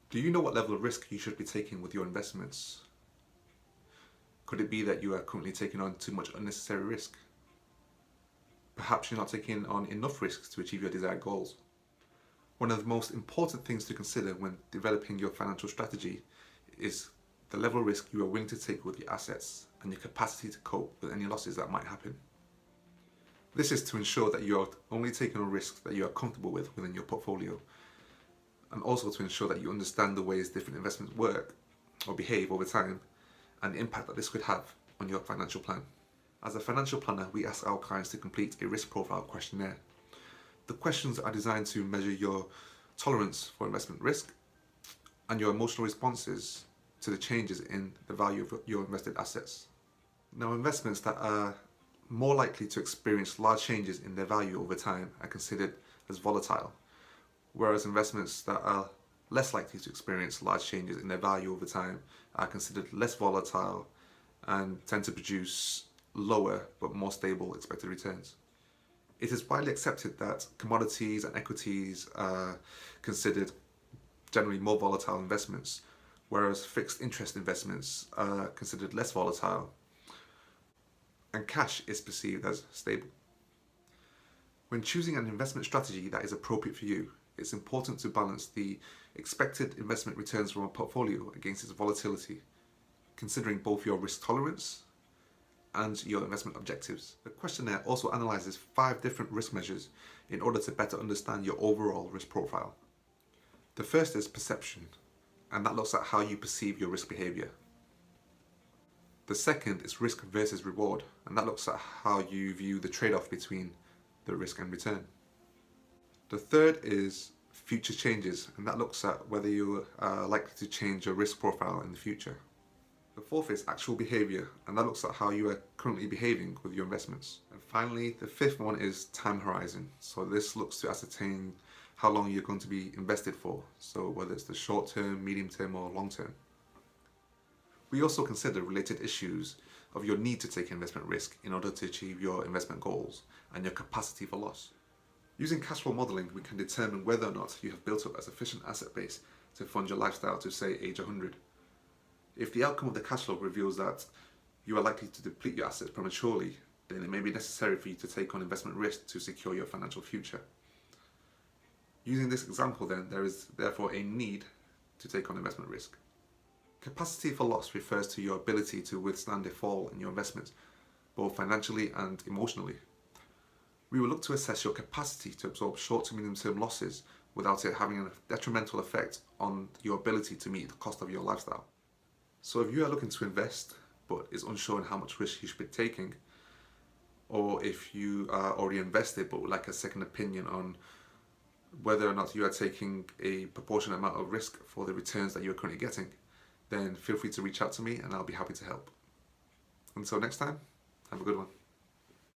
Do you know what level of risk you should be taking with your investments? Could it be that you are currently taking on too much unnecessary risk? Perhaps you're not taking on enough risks to achieve your desired goals. One of the most important things to consider when developing your financial strategy is the level of risk you are willing to take with your assets and your capacity to cope with any losses that might happen. This is to ensure that you are only taking on risks that you are comfortable with within your portfolio, and also to ensure that you understand the ways different investments work or behave over time and the impact that this could have on your financial plan. As a financial planner, we ask our clients to complete a risk profile questionnaire. The questions are designed to measure your tolerance for investment risk and your emotional responses to the changes in the value of your invested assets. Now, investments that are more likely to experience large changes in their value over time are considered as volatile, whereas investments that are less likely to experience large changes in their value over time are considered less volatile and tend to produce lower but more stable expected returns. It is widely accepted that commodities and equities are considered generally more volatile investments, whereas fixed interest investments are considered less volatile, and cash is perceived as stable. When choosing an investment strategy that is appropriate for you, it's important to balance the expected investment returns from a portfolio against its volatility, considering both your risk tolerance and your investment objectives. The questionnaire also analyzes 5 different risk measures in order to better understand your overall risk profile. The first is perception, and that looks at how you perceive your risk behavior. The second is risk versus reward, and that looks at how you view the trade-off between the risk and return. The third is future changes, and that looks at whether you are likely to change your risk profile in the future. The fourth is actual behavior, and that looks at how you are currently behaving with your investments. And finally, the fifth one is time horizon. So this looks to ascertain how long you're going to be invested for, so whether it's the short term, medium term, or long term. We also consider related issues of your need to take investment risk in order to achieve your investment goals and your capacity for loss. Using cash flow modelling, we can determine whether or not you have built up a sufficient asset base to fund your lifestyle to, say, age 100. If the outcome of the cash flow reveals that you are likely to deplete your assets prematurely, then it may be necessary for you to take on investment risk to secure your financial future. Using this example then, there is therefore a need to take on investment risk. Capacity for loss refers to your ability to withstand a fall in your investments, both financially and emotionally. We will look to assess your capacity to absorb short to medium term losses without it having a detrimental effect on your ability to meet the cost of your lifestyle. So if you are looking to invest but is unsure on how much risk you should be taking, or if you are already invested but would like a second opinion on whether or not you are taking a proportionate amount of risk for the returns that you are currently getting, then feel free to reach out to me and I'll be happy to help. Until next time, have a good one.